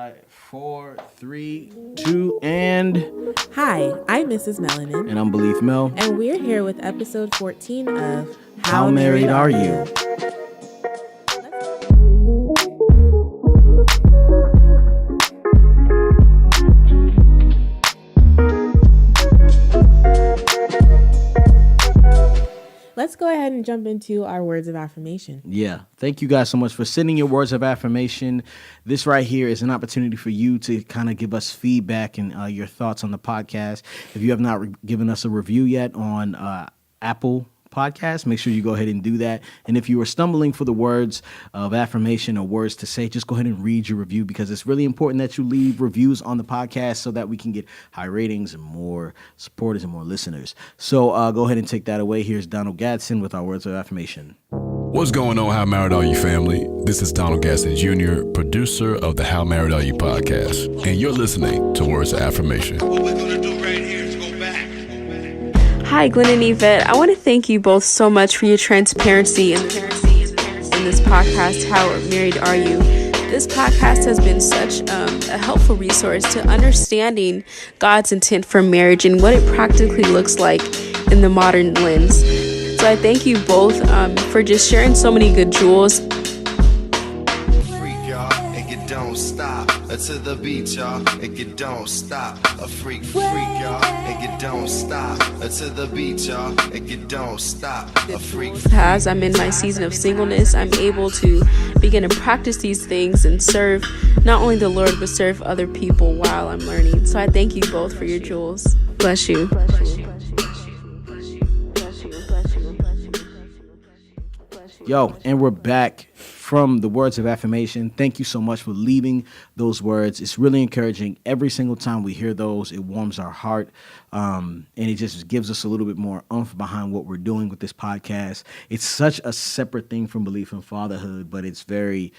5, 4, 3, 2, and... Hi, I'm Mrs. Melanin. And I'm Beleaf Mel. And we're here with episode 14 of How Married Are You? Let's go ahead and jump into our words of affirmation. Yeah. Thank you guys so much for sending your words of affirmation. This right here is an opportunity for you to kind of give us feedback and your thoughts on the podcast. If you have not given us a review yet on Apple Podcast, make sure you go ahead and do that. And if you are stumbling for the words of affirmation or words to say, just go ahead and read your review, because it's really important that you leave reviews on the podcast so that we can get high ratings and more supporters and more listeners. So go ahead and take that away. Here's Donald Gadsden with our words of affirmation. What's going on, How Married Are You family? This is Donald Gadsden Jr., producer of the How Married Are You podcast, and you're listening to Words of Affirmation. What we're going to do right here is go back. Hi, Glen and Yvette. I want to thank you both so much for your transparency in this podcast, How Married Are You? This podcast has been such a helpful resource to understanding God's intent for marriage and what it practically looks like in the modern lens. So I thank you both for just sharing so many good jewels. Freak, y'all, and you don't stop. To the beat, y'all, and you don't stop. A freak, y'all, and you don't stop. To the beat, y'all, and you don't stop. A freak. As I'm in my season of singleness, I'm able to begin to practice these things and serve not only the Lord, but serve other people while I'm learning. So I thank you both for your jewels. Bless you. Yo, and we're back from the words of affirmation. Thank you so much for leaving those words. It's really encouraging. Every single time we hear those, it warms our heart. And it just gives us a little bit more oomph behind what we're doing with this podcast. It's such a separate thing from Belief in Fatherhood, but it's very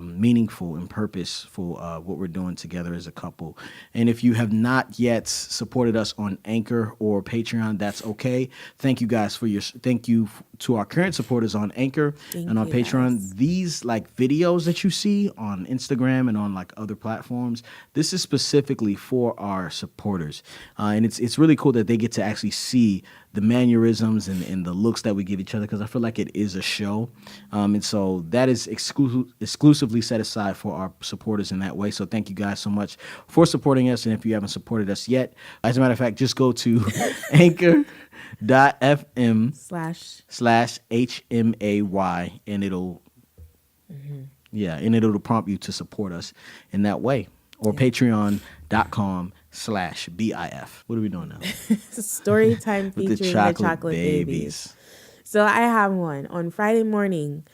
meaningful and purposeful, what we're doing together as a couple. And if you have not yet supported us on Anchor or Patreon, that's okay. Thank you guys thank you to our current supporters on Anchor and on Patreon. Guys. These like videos that you see on Instagram and on like other platforms, this is specifically for our supporters. And it's really cool that they get to actually see the mannerisms and the looks that we give each other, because I feel like it is a show. And so that is exclusively set aside for our supporters in that way. So thank you guys so much for supporting us. And if you haven't supported us yet, as a matter of fact, just go to anchor.fm/HMAY and it'll prompt you to support us in that way. Or patreon.com/BIF. What are we doing now? Story time featuring the chocolate babies. So I have one. On Friday morning,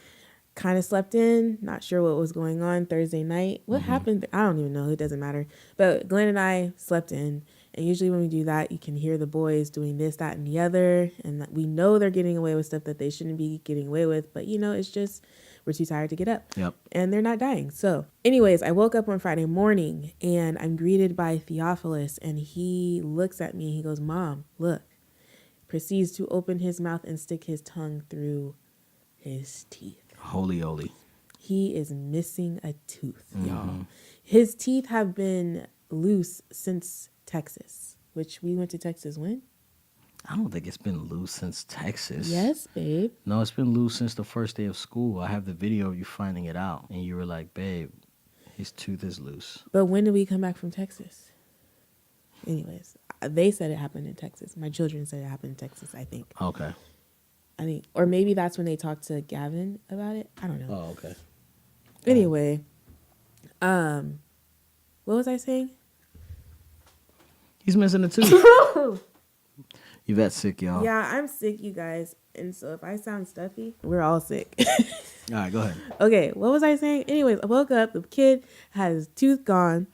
kind of slept in, not sure what was going on Thursday night. What happened? I don't even know. It doesn't matter. But Glen and I slept in. And usually when we do that, you can hear the boys doing this, that, and the other. And we know they're getting away with stuff that they shouldn't be getting away with. But, it's just... we're too tired to get up. Yep. And they're not dying. So anyways, I woke up on Friday morning and I'm greeted by Theophilus, and he looks at me and he goes, "Mom, look." Proceeds to open his mouth and stick his tongue through his teeth. Holy Oli. He is missing a tooth, y'all. His teeth have been loose since Texas, which we went to Texas when? I don't think it's been loose since Texas. Yes, babe. No, it's been loose since the first day of school. I have the video of you finding it out, and you were like, "Babe, his tooth is loose." But when did we come back from Texas? Anyways, they said it happened in Texas. My children said it happened in Texas, I think. Okay. Or maybe that's when they talked to Gavin about it. I don't know. Oh, okay. Anyway, what was I saying? He's missing a tooth. Yvette's sick, y'all. Yeah, I'm sick, you guys. And so if I sound stuffy, we're all sick. All right, go ahead. Okay, what was I saying? Anyways, I woke up. The kid had his tooth gone.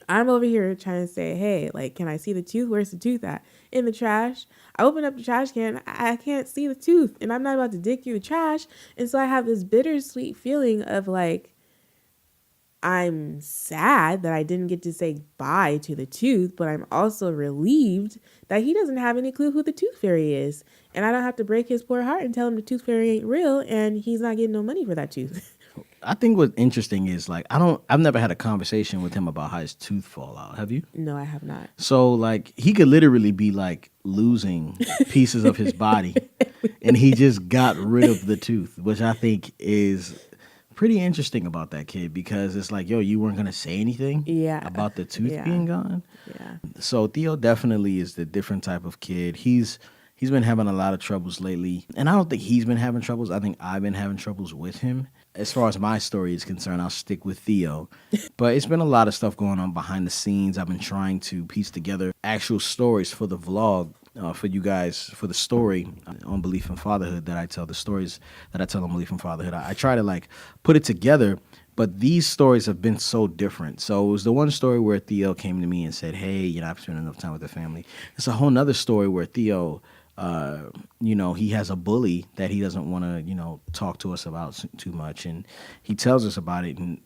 I'm over here trying to say, "Hey, can I see the tooth? Where's the tooth at?" In the trash. I open up the trash can. I can't see the tooth. And I'm not about to dig through the trash. And so I have this bittersweet feeling of I'm sad that I didn't get to say bye to the tooth, but I'm also relieved that he doesn't have any clue who the tooth fairy is. And I don't have to break his poor heart and tell him the tooth fairy ain't real and he's not getting no money for that tooth. I think what's interesting is like I've never had a conversation with him about how his tooth fall out. Have you? No, I have not. So like he could literally be like losing pieces of his body, and he just got rid of the tooth, which I think is pretty interesting about that kid, because it's like, yo, you weren't gonna say anything about the tooth being gone. Yeah. So Theo definitely is the different type of kid. He's been having a lot of troubles lately, and I don't think he's been having troubles. I think I've been having troubles with him. As far as my story is concerned, I'll stick with Theo. But it's been a lot of stuff going on behind the scenes. I've been trying to piece together actual stories for the vlog, for you guys, for the story on Beleaf and Fatherhood that I tell, the stories that I tell on Beleaf and Fatherhood. I try to like put it together, but these stories have been so different. So it was the one story where Theo came to me and said, hey, I've spent enough time with the family. It's a whole nother story where Theo, he has a bully that he doesn't want to, talk to us about too much. And he tells us about it. And,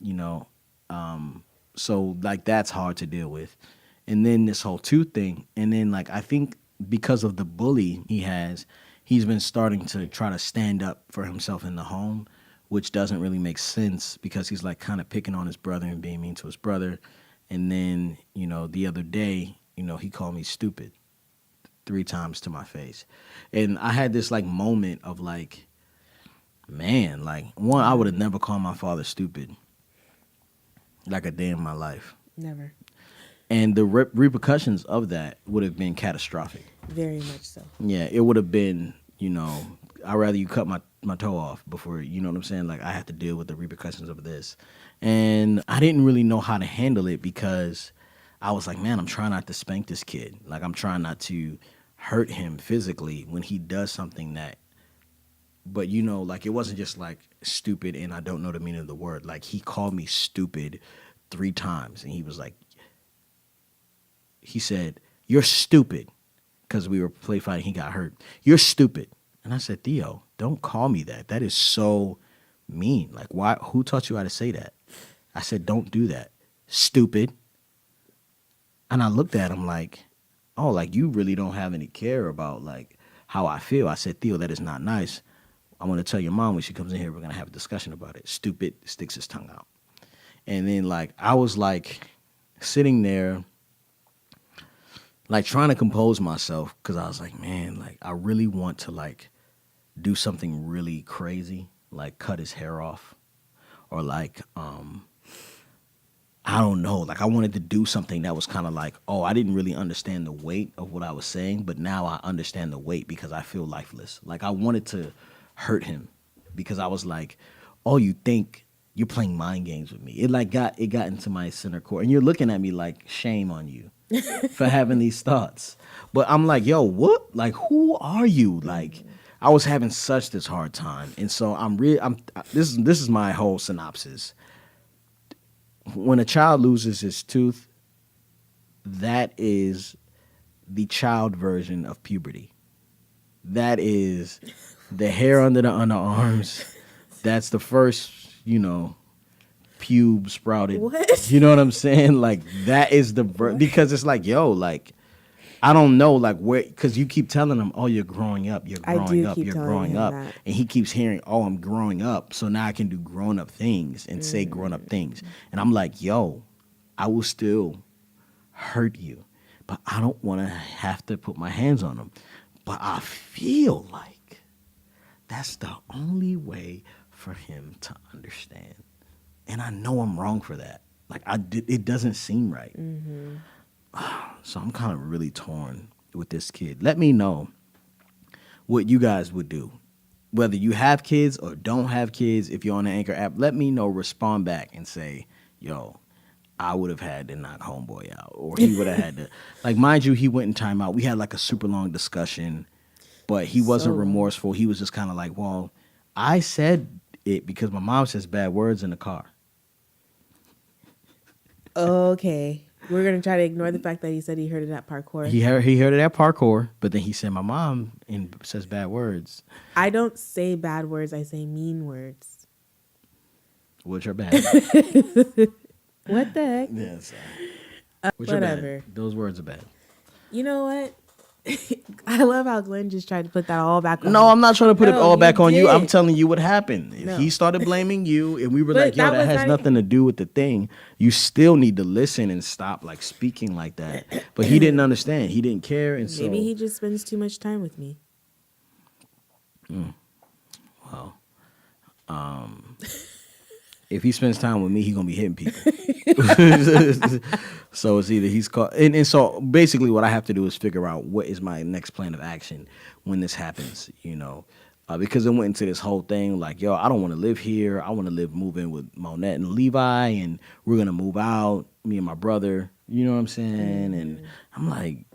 so like that's hard to deal with. And then this whole tooth thing. And then like, I think because of the bully he's been starting to try to stand up for himself in the home, which doesn't really make sense because he's like kind of picking on his brother and being mean to his brother. And then, the other day, he called me stupid 3 times to my face. And I had this like moment of like, man, like one, I would have never called my father stupid like a day in my life. Never. And the repercussions of that would have been catastrophic. Very much so. Yeah, it would have been, I'd rather you cut my toe off before, you know what I'm saying? Like I have to deal with the repercussions of this. And I didn't really know how to handle it because I was like, man, I'm trying not to spank this kid. Like I'm trying not to hurt him physically when he does something that, but like it wasn't just like stupid and I don't know the meaning of the word. Like he called me stupid 3 times and he was like, he said, you're stupid, because we were play fighting, he got hurt. You're stupid. And I said, Theo, don't call me that. That is so mean. Like why, who taught you how to say that? I said, don't do that. Stupid. And I looked at him like, oh, like you really don't have any care about like how I feel. I said, Theo, that is not nice. I'm going to tell your mom when she comes in here, we're going to have a discussion about it. Stupid, sticks his tongue out. And then like, I was like sitting there, like trying to compose myself because I was like, man, like I really want to like do something really crazy, like cut his hair off or like, I don't know. Like I wanted to do something that was kind of like, oh, I didn't really understand the weight of what I was saying, but now I understand the weight because I feel lifeless. Like I wanted to hurt him because I was like, oh, you think you're playing mind games with me. It got into my center core and you're looking at me like shame on you for having these thoughts. But I'm like, yo, what? Like, who are you? Like I was having such this hard time. And so this is my whole synopsis. When a child loses his tooth, that is the child version of puberty. That is the hair under the underarms. That's the first, pube sprouted. What? You know what I'm saying? Like that is because it's like, yo, like I don't know, like where, because you keep telling him, oh, you're growing up, you're growing up, you're growing up. And he keeps hearing, oh, I'm growing up. So now I can do grown up things and say grown up things. And I'm like, yo, I will still hurt you, but I don't want to have to put my hands on him. But I feel like that's the only way for him to understand. And I know I'm wrong for that. Like it doesn't seem right. Mm-hmm. So I'm kind of really torn with this kid. Let me know what you guys would do. Whether you have kids or don't have kids, if you're on the Anchor app, let me know, respond back and say, yo, I would have had to knock homeboy out. Or he would have had to, like, mind you, he went in timeout. We had like a super long discussion, but he wasn't remorseful. He was just kind of like, well, I said it because my mom says bad words in the car. Okay. We're going to try to ignore the fact that he said he heard it at parkour. He heard it at parkour, but then he said my mom says bad words. I don't say bad words. I say mean words. Which are bad. What the heck? Yes. Whatever. Are bad. Those words are bad. You know what? I love how Glenn just tried to put that all back on No, me. I'm not trying to put it all back on you. did. I'm telling you what happened. If No. he started blaming you and we were But like, yo, that that was has not- nothing to do with the thing, you still need to listen and stop like speaking like that. But he didn't understand. He didn't care. And so Maybe he just spends too much time with me. well, if he spends time with me, he's gonna be hitting people. So it's either he's caught, and so basically, what I have to do is figure out what is my next plan of action when this happens. Because I went into this whole thing like, yo, I don't want to live here. I want to move in with Monette and Levi, and we're gonna move out. Me and my brother. You know what I'm saying? And I'm like,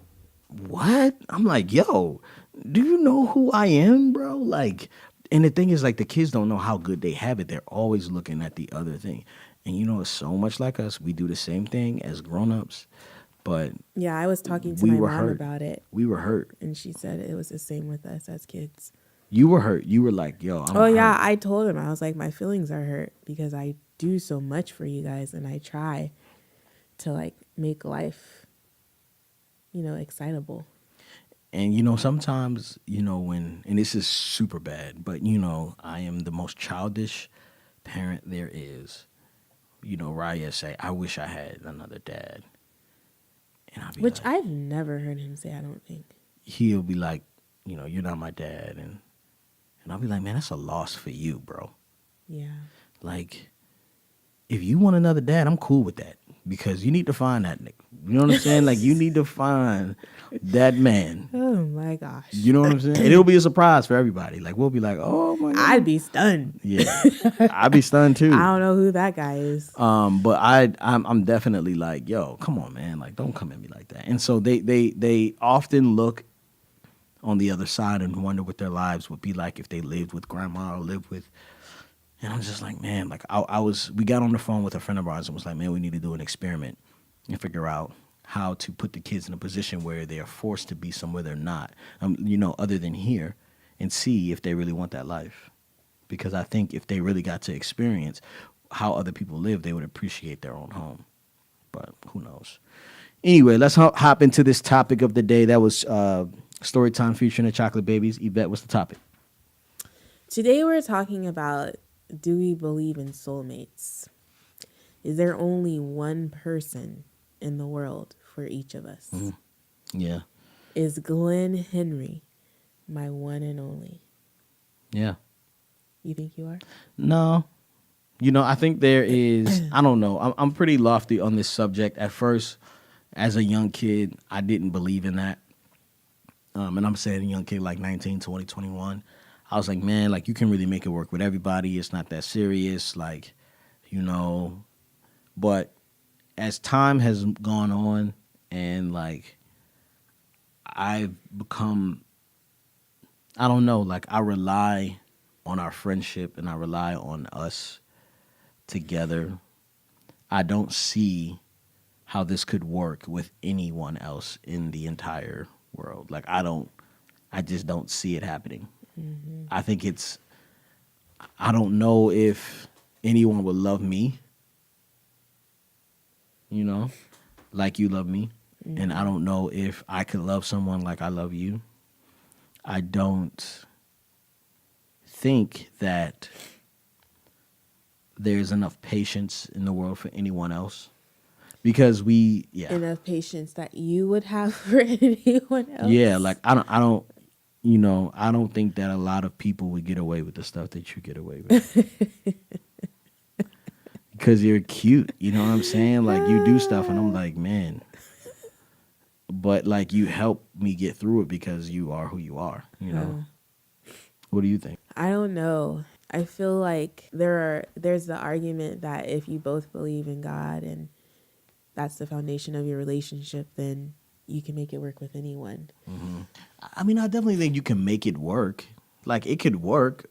what? I'm like, yo, do you know who I am, bro? Like. And the thing is, like, the kids don't know how good they have it. They're always looking at the other thing. And, it's so much like us. We do the same thing as grown-ups. But Yeah, I was talking to we my were mom hurt. about it, We were hurt. and she said it was the same with us as kids. You were hurt. You were like, yo, I'm Oh, yeah, hurt. I told him. I was like, my feelings are hurt because I do so much for you guys, and I try to, like, make life, excitable. And, sometimes, and this is super bad, but, I am the most childish parent there is. Raya say, I wish I had another dad. And I'll be Which like, I've never heard him say, I don't think. he'll be like, you're not my dad. And I'll be like, man, that's a loss for you, bro. Yeah. Like, if you want another dad, I'm cool with that. Because you need to find that nigga. You know what I'm saying? Like, you need to find that man. Oh, my gosh. You know what I'm saying? And it'll be a surprise for everybody. Like, we'll be like, oh, my God. I'd be stunned. Yeah. I'd be stunned, too. I don't know who that guy is. But I'm definitely like, yo, come on, man. Like, don't come at me like that. And so they often look on the other side and wonder what their lives would be like if they lived with grandma or lived with. And I'm just like, man, like we got on the phone with a friend of ours and was like, man, we need to do an experiment and figure out how to put the kids in a position where they are forced to be somewhere they're not, other than here, and see if they really want that life. Because I think if they really got to experience how other people live, they would appreciate their own home. But who knows? Anyway, let's hop into this topic of the day. That was story time featuring the Chocolate Babies. Yvette, what's the topic? Today we're talking about, do we believe in soulmates? Is there only one person in the world for each of us? Mm-hmm. Yeah. Is Glen Henry my one and only? Yeah. You think you are? No. I think there is, I don't know. I'm pretty lofty on this subject. At first, as a young kid, I didn't believe in that. And I'm saying a young kid like 19, 20, 21. I was like, man, like, you can really make it work with everybody. It's not that serious. Like, but as time has gone on and, like, I've become, I don't know, like, I rely on our friendship and I rely on us together. I don't see how this could work with anyone else in the entire world. Like, I just don't see it happening. Mm-hmm. I think I don't know if anyone would love me, like you love me. Mm-hmm. And I don't know if I could love someone like I love you. I don't think that there's enough patience in the world for anyone else. Because enough patience that you would have for anyone else. Yeah, like I don't think that a lot of people would get away with the stuff that you get away with. Because you're cute, you know what I'm saying? Like, you do stuff and I'm like, man. But, like, you help me get through it because you are who you are, What do you think? I don't know. I feel like there's the argument that if you both believe in God and that's the foundation of your relationship, then you can make it work with anyone. Mm-hmm. I mean, I definitely think you can make it work. Like, it could work,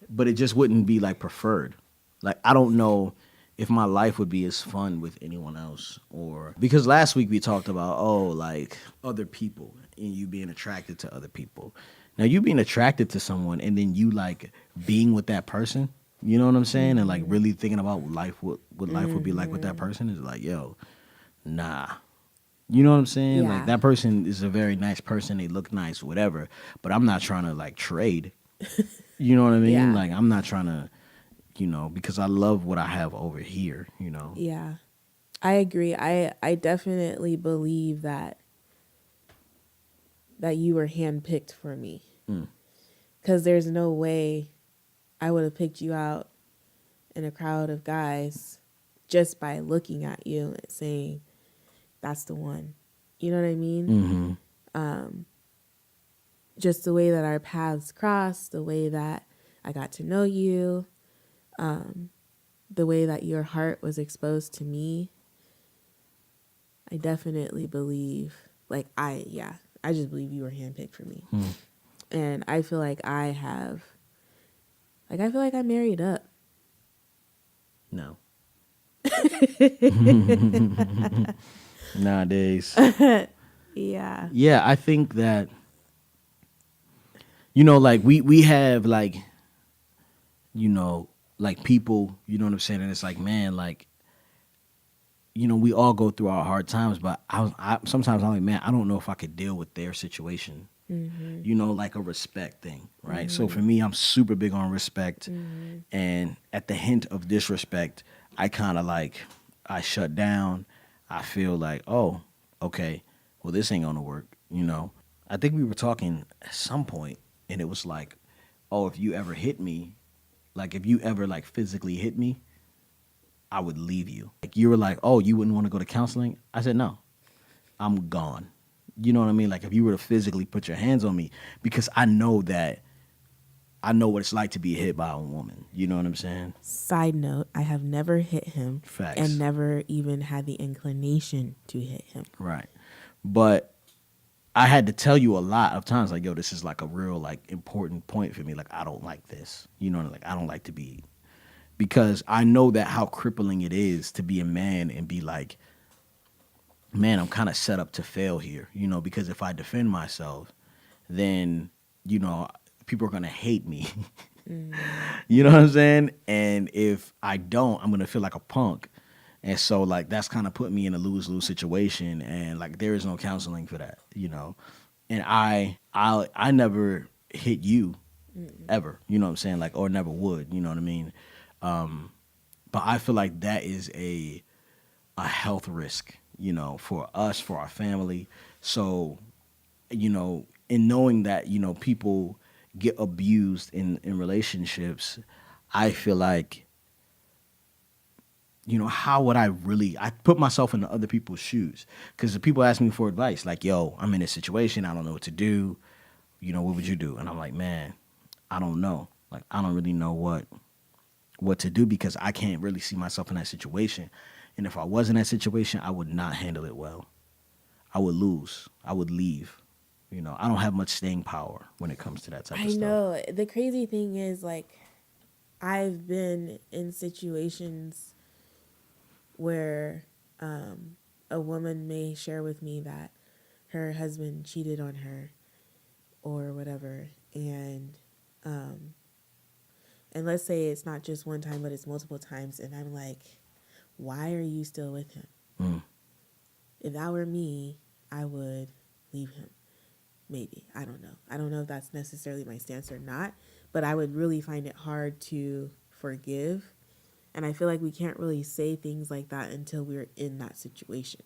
but it just wouldn't be, like, preferred. Like, I don't know if my life would be as fun with anyone else. Because last week we talked about, like, other people and you being attracted to other people. Now, you being attracted to someone and then you, like, being with that person, you know what I'm saying? Mm-hmm. And, like, really thinking about what life would be like with that person is like, yo, nah. You know what I'm saying? Yeah. Like, that person is a very nice person. They look nice, whatever. But I'm not trying to, like, trade. You know what I mean? Yeah. Like, I'm not trying to, because I love what I have over here, Yeah. I agree. I definitely believe that you were handpicked for me. Because there's no way I would have picked you out in a crowd of guys just by looking at you and saying, that's the one. You know what I mean? Mm-hmm. Just the way that our paths crossed, the way that I got to know you, the way that your heart was exposed to me. I definitely believe, I just believe you were handpicked for me. And I feel like I married up. No. Nowadays. Yeah. Yeah, I think that, like, we have, like, like, people, you know what I'm saying? And it's like, man, like, we all go through our hard times, but sometimes I'm like, man, I don't know if I could deal with their situation. Like a respect thing, right? So for me, I'm super big on respect. And at the hint of disrespect, I kind of I shut down. I feel like, oh, okay, well, this ain't gonna work, I think we were talking at some point, and it was like, oh, if you ever hit me, like, if you ever, like, physically hit me, I would leave you. Like, you were like, oh, you wouldn't want to go to counseling? I said, no, I'm gone. You know what I mean? Like, if you were to physically put your hands on me, because I know what it's like to be hit by a woman. You know what I'm saying? Side note, I have never hit him. Facts. And never even had the inclination to hit him. Right. But I had to tell you a lot of times, like, yo, this is, like, a real, like, important point for me. Like, I don't like this. Like, I don't like to be, because I know that how crippling it is to be a man and be like, man, I'm kind of set up to fail here, because if I defend myself, then, people are going to hate me. You know what I'm saying? And if I don't, I'm going to feel like a punk. And so, like, that's kind of put me in a lose-lose situation. And, like, there is no counseling for that, And I never hit you ever, you know what I'm saying? Like, or never would, you know what I mean? But I feel like that is a health risk, for us, for our family. So, in knowing that, people get abused in relationships, I feel like, how would I put myself into other people's shoes? Because people ask me for advice, like, yo, I'm in this situation, I don't know what to do. What would you do? And I'm like, man, I don't know. Like, I don't really know what to do, because I can't really see myself in that situation. And if I was in that situation, I would not handle it well. I would lose. I would leave. I don't have much staying power when it comes to that type of stuff. I know. The crazy thing is, like, I've been in situations where a woman may share with me that her husband cheated on her or whatever. And let's say it's not just one time, but it's multiple times. And I'm like, why are you still with him? If that were me, I would leave him. Maybe. I don't know. I don't know if that's necessarily my stance or not, but I would really find it hard to forgive. And I feel like we can't really say things like that until we're in that situation.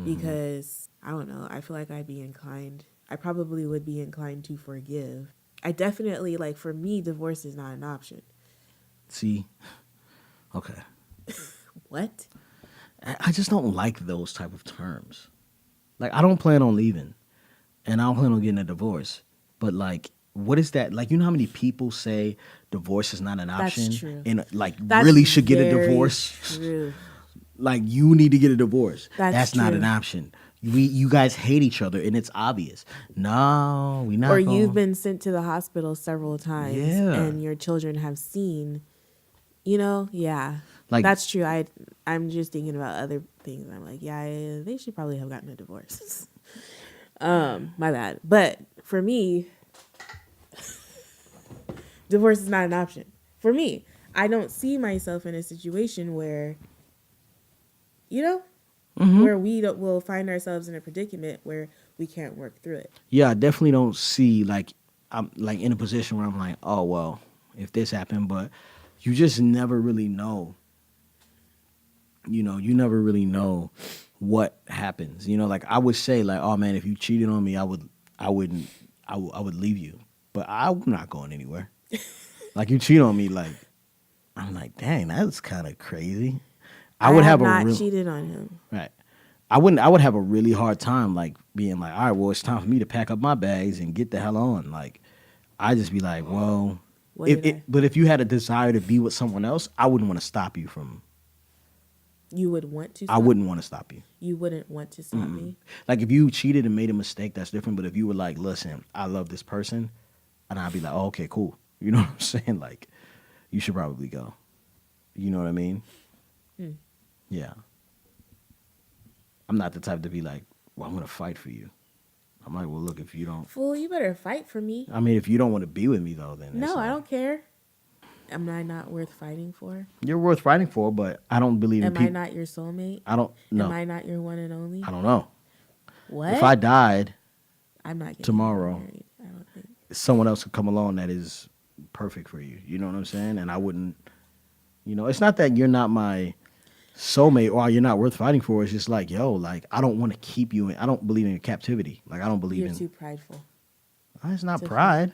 Because, I don't know, I feel like I probably would be inclined to forgive. I definitely, like, for me, divorce is not an option. See? Okay. What? I just don't like those type of terms. Like, I don't plan on leaving, and I don't plan on getting a divorce. But, like, what is that? Like, you know how many people say divorce is not an option? That's true. And, like, That's really should get a divorce? True. Like, you need to get a divorce. That's not true. an option. You guys hate each other, and it's obvious. No, we not. Or you've been sent to the hospital several times, Yeah. and your children have seen, yeah. Like, that's true. I'm just thinking about other things. I'm like, yeah, they should probably have gotten a divorce. My bad. But for me, divorce is not an option. For me, I don't see myself in a situation where, where will find ourselves in a predicament where we can't work through it. Yeah, I definitely don't see I'm like in a position where I'm like, oh well, if this happened, but you just never really know. You know, you never really know what happens. You know, like I would say, like, oh man, if you cheated on me, I would leave you, but I'm not going anywhere. Like you cheat on me, like I'm like, dang, that's kind of crazy. I would have not cheated on him. Right. I would have a really hard time like being like, all right, well, it's time for me to pack up my bags and get the hell on. Like, I just be like, well, but if you had a desire to be with someone else, I wouldn't want to stop you from. You would want to. I wouldn't want to stop you. You wouldn't want to stop me. Like if you cheated and made a mistake, that's different. But if you were like, listen, I love this person, and I'd be like, oh, okay, cool. You know what I'm saying? Like, you should probably go. You know what I mean? Yeah. I'm not the type to be like, well, I'm going to fight for you. I'm like, well, look, if you don't. Fool, you better fight for me. I mean, if you don't want to be with me, though, then. No, I don't care. Am I not worth fighting for? You're worth fighting for, but I don't believe in people. Am I not your soulmate? I don't know. Am I not your one and only? I don't know. What? If I died I'm not getting tomorrow, married, I don't think. Someone else could come along that is perfect for you. You know what I'm saying? And I wouldn't, it's not that you're not my soulmate or you're not worth fighting for. It's just like, yo, like, I don't want to keep you in, I don't believe in captivity. Like, I don't believe You're too prideful. It's not pride.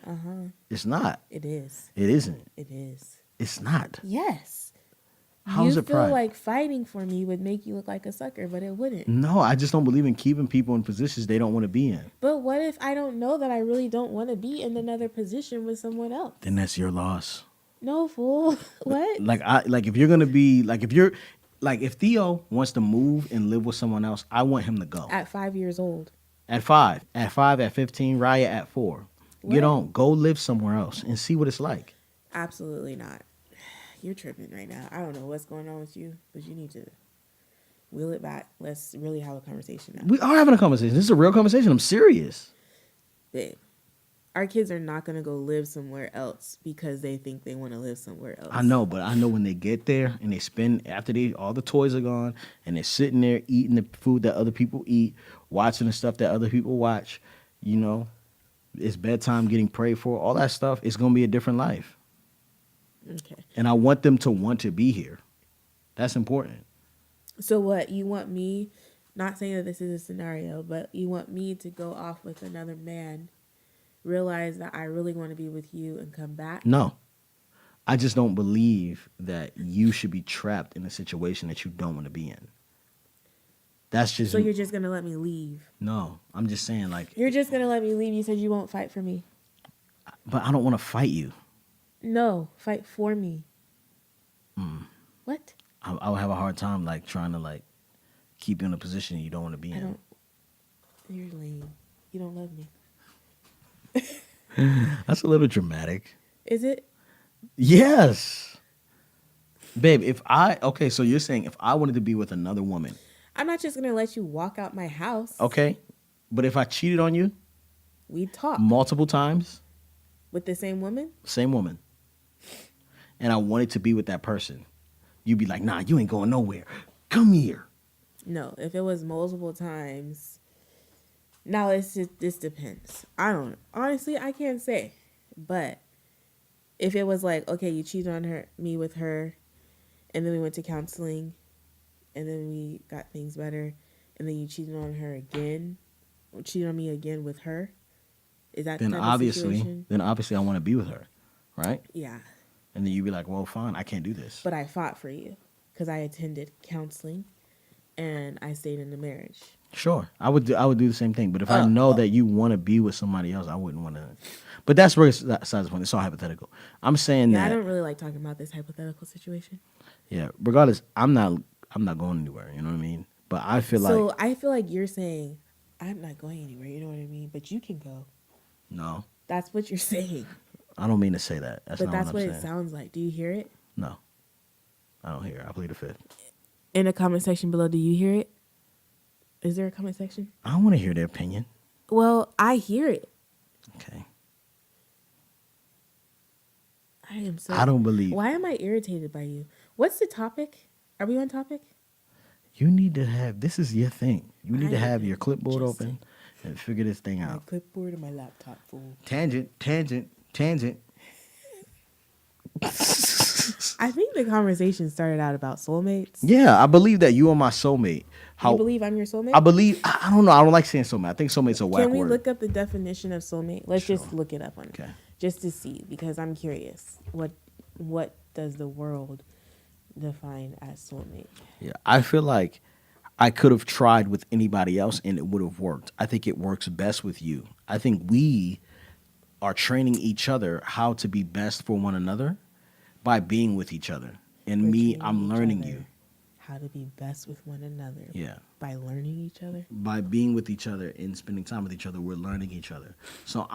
It's not. It is. It isn't. It is. It's not. Yes. How's it pride? You feel like fighting for me would make you look like a sucker, but it wouldn't. No, I just don't believe in keeping people in positions they don't want to be in. But what if I don't know that I really don't want to be in another position with someone else? Then that's your loss. No, fool. What? If you're gonna be if Theo wants to move and live with someone else, I want him to go. At 5 years old. At 5, at 15, Raya at 4. What? Get on, go live somewhere else and see what it's like. Absolutely not. You're tripping right now. I don't know what's going on with you, but you need to wheel it back. Let's really have a conversation now. We are having a conversation. This is a real conversation. I'm serious. Babe, our kids are not going to go live somewhere else because they think they want to live somewhere else. I know, but I know when they get there and they spend, after all the toys are gone and they're sitting there eating the food that other people eat, watching the stuff that other people watch, it's bedtime, getting prayed for, all that stuff, it's going to be a different life. Okay. And I want them to want to be here. That's important. So what, you want me, not saying that this is a scenario, but you want me to go off with another man, realize that I really want to be with you and come back? No. I just don't believe that you should be trapped in a situation that you don't want to be in. That's just. So you're just going to let me leave? No, I'm just saying You're just going to let me leave? You said you won't fight for me. But I don't want to fight you. No, fight for me. What? I would have a hard time trying to keep you in a position you don't want to be in. You're lame. You don't love me. That's a little dramatic. Is it? Yes. Babe, so you're saying if I wanted to be with another woman. I'm not just going to let you walk out my house. Okay. But if I cheated on you. We'd talk. Multiple times. With the same woman? Same woman. And I wanted to be with that person. You'd be like, nah, you ain't going nowhere. Come here. No, if it was multiple times. Now, this depends. Honestly, I can't say. But if it was okay, you cheated on me with her, and then we went to counseling, and then we got things better, and then you cheated on her again, or cheated on me again with her, is that then the type obviously, of situation? Then obviously I want to be with her, right? Yeah. And then you'd be like, well, fine, I can't do this. But I fought for you because I attended counseling, and I stayed in the marriage. Sure, I would do the same thing. But if I know that you want to be with somebody else, I wouldn't want to. But that's where it's besides the point. It's all hypothetical. I'm saying that I don't really like talking about this hypothetical situation. Yeah, regardless, I'm not going anywhere. You know what I mean? But I feel so I feel like you're saying I'm not going anywhere. You know what I mean? But you can go. No, that's what you're saying. I don't mean to say that. That's what it sounds like. Do you hear it? No, I don't hear it. I plead the fifth. In the comment section below, do you hear it? Is there a comment section? I want to hear their opinion. Well, I hear it. Okay. I don't believe. Why am I irritated by you? What's the topic? Are we on topic? You need to have, this is your thing. You need to have your clipboard open and figure this thing out. My clipboard and my laptop full. Tangent. I think the conversation started out about soulmates. Yeah, I believe that you are my soulmate. You believe I'm your soulmate? I believe, I don't know. I don't like saying soulmate. I think soulmate's a whack word. Can we look up the definition of soulmate? Let's just look it up on Okay. Just to see, because I'm curious. What does the world define as soulmate? Yeah, I feel like I could have tried with anybody else and it would have worked. I think it works best with you. I think we are training each other how to be best for one another by being with each other. And I'm learning you. How to be best with one another. Yeah. By learning each other. By being with each other and spending time with each other, we're learning each other. So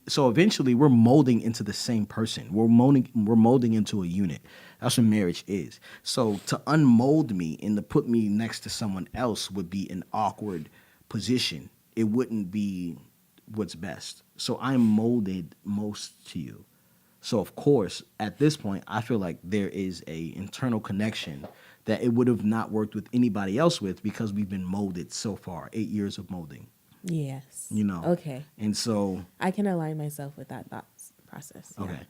so eventually we're molding into the same person. We're molding into a unit. That's what marriage is. So to unmold me and to put me next to someone else would be an awkward position. It wouldn't be what's best. So I'm molded most to you. So of course, at this point, I feel like there is a internal connection that it would have not worked with anybody else with because we've been molded so far. 8 years of molding. Yes. You know. Okay. And so I can align myself with that thought process. Yeah. Okay.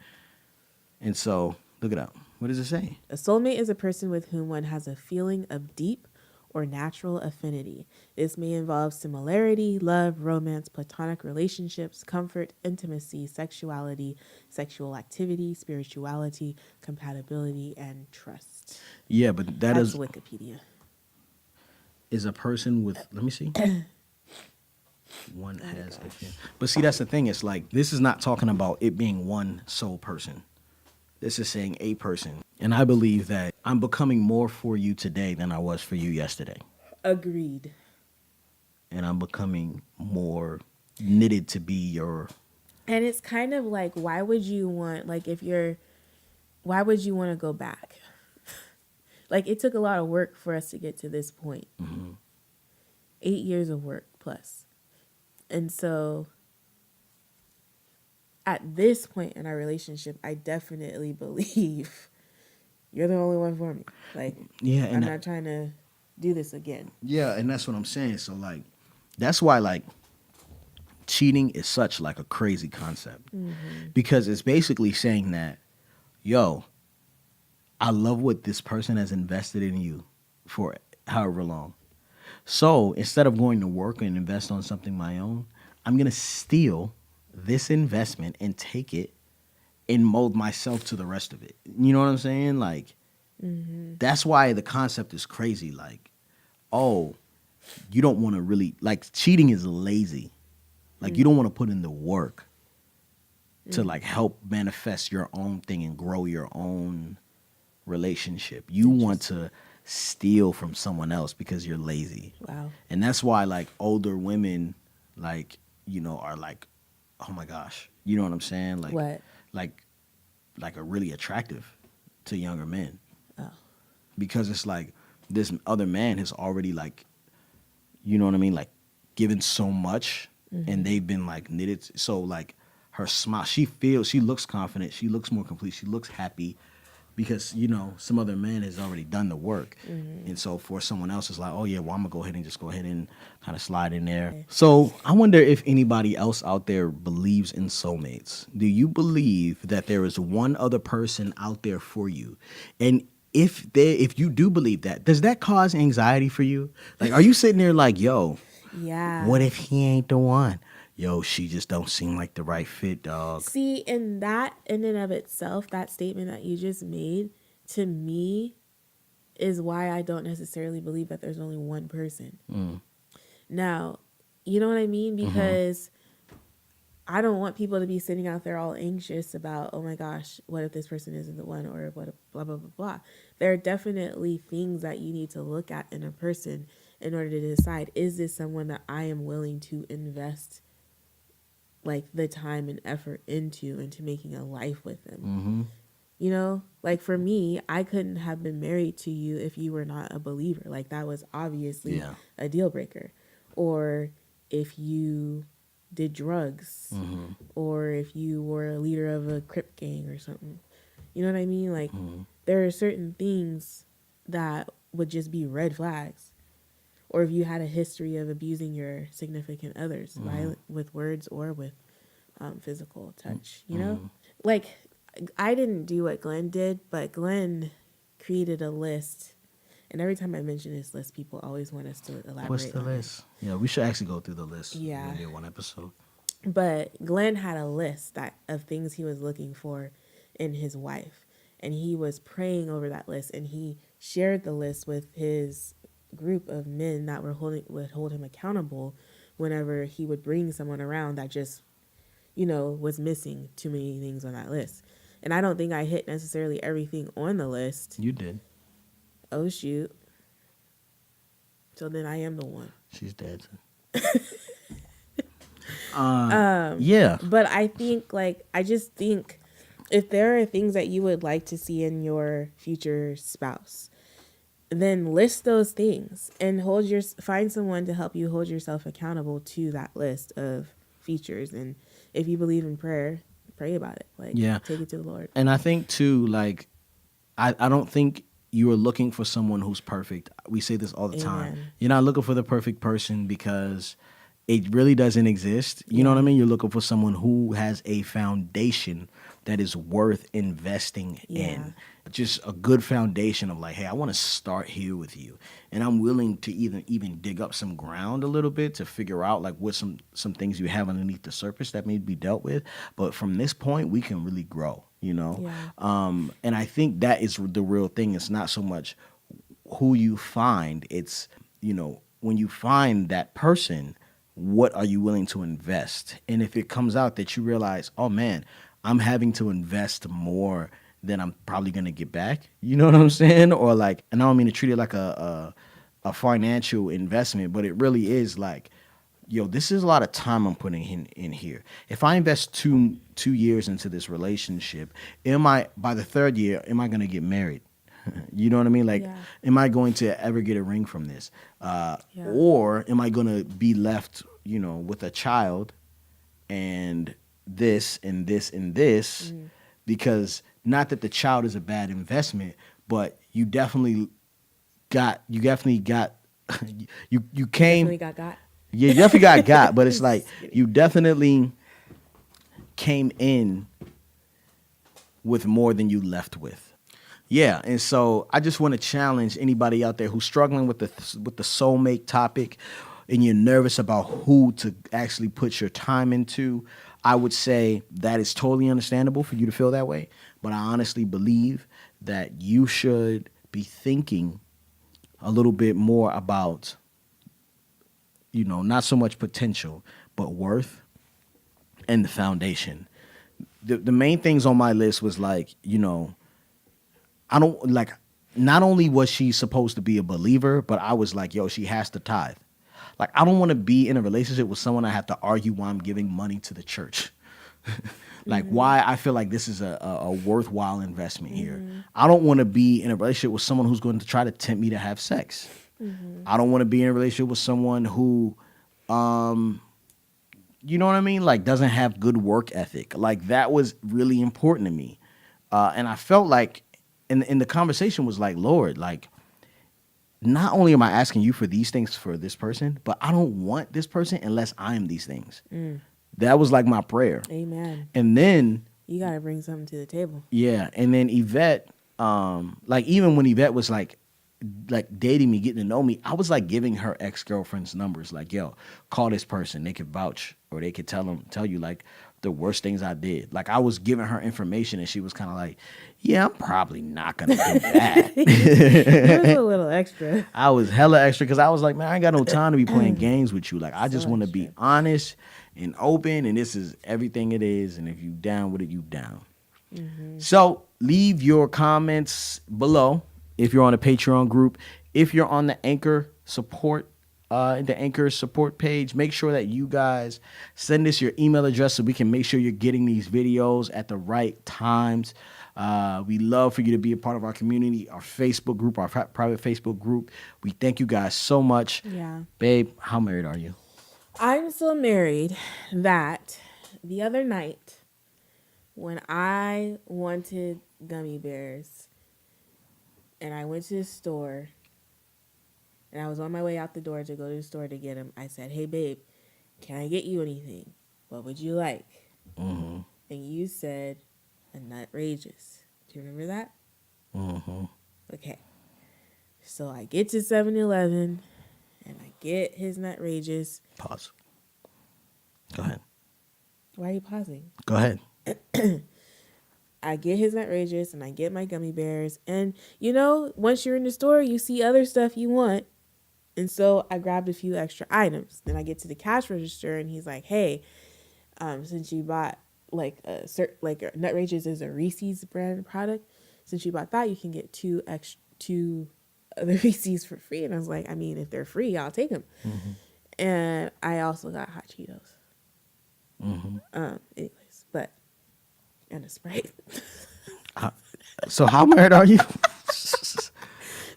And so look it up. What does it say? A soulmate is a person with whom one has a feeling of deep or natural affinity. This may involve similarity, love, romance, platonic relationships, comfort, intimacy, sexuality, sexual activity, spirituality, compatibility, and trust. Yeah, but That's Wikipedia. Is a person with, let me see. One has a feeling. But see, that's the thing. It's like, this is not talking about it being one sole person. This is saying a person. And I believe that I'm becoming more for you today than I was for you yesterday. Agreed. And I'm becoming more knitted to be your... And it's kind of like, why would you want to go back? Like, it took a lot of work for us to get to this point. Mm-hmm. 8 years of work plus. And so at this point in our relationship, I definitely believe you're the only one for me. Like, yeah, I'm not trying to do this again. Yeah, and that's what I'm saying. So, like, that's why, like, cheating is such, like, a crazy concept. Mm-hmm. Because it's basically saying that, yo, I love what this person has invested in you for however long. So instead of going to work and invest on something my own, I'm going to steal this investment and take it and mold myself to the rest of it. You know what I'm saying? Like, That's why the concept is crazy. Like, oh, you don't want to really, like, cheating is lazy. Like, you don't want to put in the work to, like, help manifest your own thing and grow your own relationship. You want to steal from someone else because you're lazy. Wow. And that's why, like, older women, like, you know, are like, oh my gosh, you know what I'm saying? Like, What? Like are really attractive to younger men. Oh. Because it's like this other man has already, like, you know what I mean? Like, given so much and they've been, like, knitted. So, like, her smile, she looks confident. She looks more complete. She looks happy. Because, you know, some other man has already done the work. And so for someone else, it's like, oh, yeah, well, I'm going to go ahead and kind of slide in there. Okay. So I wonder if anybody else out there believes in soulmates. Do you believe that there is one other person out there for you? And if you do believe that, does that cause anxiety for you? Like, are you sitting there like, yo, yeah, what if he ain't the one? Yo, she just don't seem like the right fit, dog. See, and that in and of itself, that statement that you just made, to me, is why I don't necessarily believe that there's only one person. Now, you know what I mean? Because I don't want people to be sitting out there all anxious about, oh my gosh, what if this person isn't the one, or what if blah, blah, blah, blah. There are definitely things that you need to look at in a person in order to decide, is this someone that I am willing to invest like the time and effort into making a life with them. You know, like for me, I couldn't have been married to you if you were not a believer. Like that was obviously a deal breaker. Or if you did drugs, or if you were a leader of a Crip gang or something. You know what I mean? Like there are certain things that would just be red flags. Or if you had a history of abusing your significant others, with words or with physical touch, you know? Like, I didn't do what Glen did, but Glen created a list. And every time I mention this list, people always want us to elaborate. What's the list? Yeah, we should actually go through the list. Yeah. Maybe one episode. But Glen had a list of things he was looking for in his wife. And he was praying over that list. And he shared the list with his group of men that would hold him accountable whenever he would bring someone around that just, was missing too many things on that list. And I don't think I hit necessarily everything on the list. You did. Oh, shoot. So then I am the one. She's dancing. Yeah. But I think, I just think if there are things that you would like to see in your future spouse, then list those things and find someone to help you hold yourself accountable to that list of features. And if you believe in prayer, pray about it. Take it to the Lord. And I think too, I don't think you are looking for someone who's perfect. We say this all the time. You're not looking for the perfect person because it really doesn't exist. You know what I mean? You're looking for someone who has a foundation that is worth investing in. Just a good foundation of hey, I want to start here with you. And I'm willing to even dig up some ground a little bit to figure out what some things you have underneath the surface that may be dealt with. But from this point, we can really grow, And I think that is the real thing. It's not so much who you find. It's, when you find that person, what are you willing to invest? And if it comes out that you realize, oh man, I'm having to invest more than I'm probably going to get back. You know what I'm saying? Or and I don't mean to treat it like a financial investment, but it really is this is a lot of time I'm putting in here. If I invest two years into this relationship, by the third year, am I going to get married? You know what I mean? Am I going to ever get a ring from this? Or am I going to be left, with a child and this and this and this? Because not that the child is a bad investment, but you definitely got you definitely got. You definitely got, but it's you definitely came in with more than you left with. Yeah, and so I just want to challenge anybody out there who's struggling with the soulmate topic and you're nervous about who to actually put your time into. I would say that is totally understandable for you to feel that way, but I honestly believe that you should be thinking a little bit more about, not so much potential, but worth and the foundation. The main things on my list was I don't not only was she supposed to be a believer, but I was she has to tithe. I don't want to be in a relationship with someone I have to argue why I'm giving money to the church. Why I feel like this is a worthwhile investment here. I don't want to be in a relationship with someone who's going to try to tempt me to have sex. I don't want to be in a relationship with someone who, you know what I mean? Doesn't have good work ethic. That was really important to me. And I felt and the conversation was Lord, not only am I asking you for these things for this person, but I don't want this person unless I am these things. That was my prayer. Amen. And then you got to bring something to the table. Yeah. And then Yvette, even when Yvette was dating me, getting to know me, I was giving her ex-girlfriend's numbers. Yo, call this person. They could vouch or they could tell you the worst things I did. I was giving her information and she was kind of yeah, I'm probably not going to do that. It was a little extra. I was hella extra because I was man, I ain't got no time to be playing games with you. I just want to be honest and open, and this is everything it is. And if you down with it, you down. So leave your comments below if you're on the Patreon group. If you're on the Anchor support page, make sure that you guys send us your email address so we can make sure you're getting these videos at the right times. We love for you to be a part of our community, our Facebook group, our private Facebook group. We thank you guys so much. Yeah. Babe, how married are you? I'm so married that the other night when I wanted gummy bears and I went to the store and I was on my way out the door to go to the store to get him. I said, "Hey, babe, can I get you anything? What would you like?" Mm-hmm. And you said, "A Nutrageous." Do you remember that? Mm-hmm. Okay. So I get to 7-Eleven, and I get his Nutrageous. Pause. Go ahead. Why are you pausing? Go ahead. I get his Nutrageous, and I get my gummy bears. And, you know, once you're in the store, you see other stuff you want. And so I grabbed a few extra items. Then I get to the cash register, and he's like, "Hey, since you bought Nutrageous is a Reese's brand product. Since you bought that, you can get two other Reese's for free." And I was like, I mean, if they're free, I'll take them. Mm-hmm. And I also got hot Cheetos. Mm-hmm. Anyways, and a Sprite. So how married are you?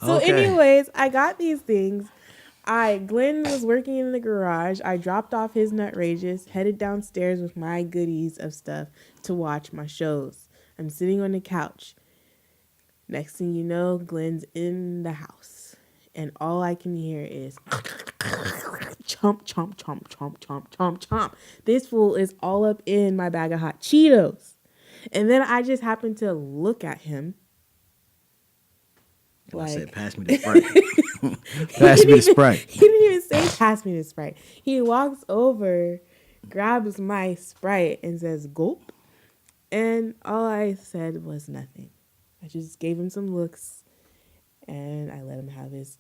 So anyways, I got these things. Glen was working in the garage. I dropped off his Nutrageous, headed downstairs with my goodies of stuff to watch my shows. I'm sitting on the couch. Next thing you know, Glen's in the house. And all I can hear is chomp, chomp, chomp, chomp, chomp, chomp, chomp. This fool is all up in my bag of hot Cheetos. And then I just happened to look at him. I said, pass me the Sprite. Pass me the Sprite. He didn't even say, pass me the Sprite. He walks over, grabs my Sprite, and says, "Gulp." And all I said was nothing. I just gave him some looks, and I let him have his,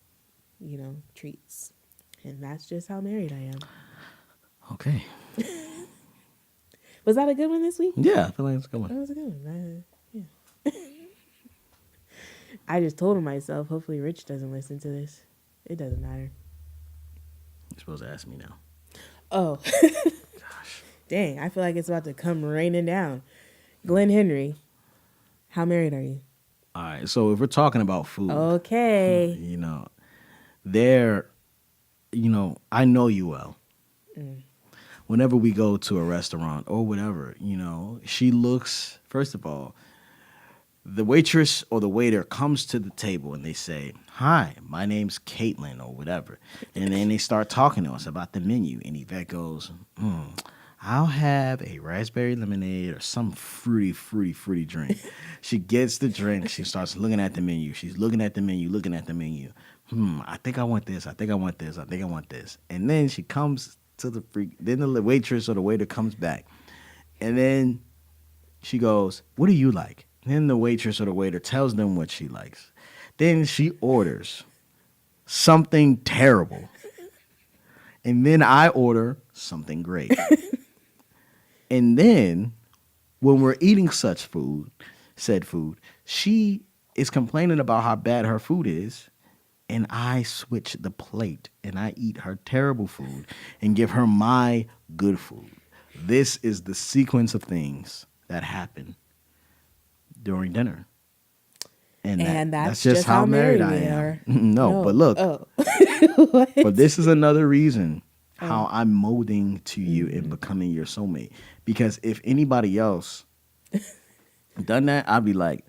treats. And that's just how married I am. Okay. Was that a good one this week? Yeah, I feel like it's a good one. That was a good one. Yeah. I just told myself, hopefully Rich doesn't listen to this. It doesn't matter. You're supposed to ask me now. Oh. Gosh. Dang, I feel like it's about to come raining down. Glen Henry, how married are you? All right, so if we're talking about food. Okay. I know you well. Mm. Whenever we go to a restaurant or whatever, she looks, first of all, the waitress or the waiter comes to the table and they say, "Hi, my name's Caitlin," or whatever. And then they start talking to us about the menu. And Yvette goes, "I'll have a raspberry lemonade or some fruity drink." She gets the drink. She starts looking at the menu. She's looking at the menu. I think I want this. I think I want this. I think I want this. And then she comes to then the waitress or the waiter comes back. And then she goes, "What do you like?" Then the waitress or the waiter tells them what she likes. Then she orders something terrible. And then I order something great. And then when we're eating said food, she is complaining about how bad her food is. And I switch the plate and I eat her terrible food and give her my good food. This is the sequence of things that happen during dinner. And that's just how married I am. No, but look. Oh. But this is another reason how I'm molding to you and becoming your soulmate. Because if anybody else done that, I'd be like,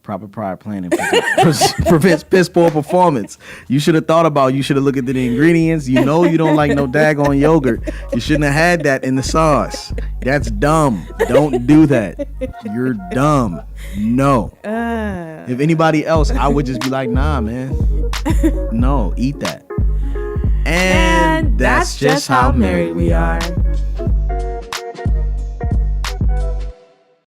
proper prior planning prevents piss poor performance. You should have thought about, you should have looked at the ingredients. You don't like no daggone yogurt. You shouldn't have had that in the sauce. That's dumb. Don't do that. You're dumb. No. If anybody else, I would just be like, nah, man. No, eat that. And that's just how married we are.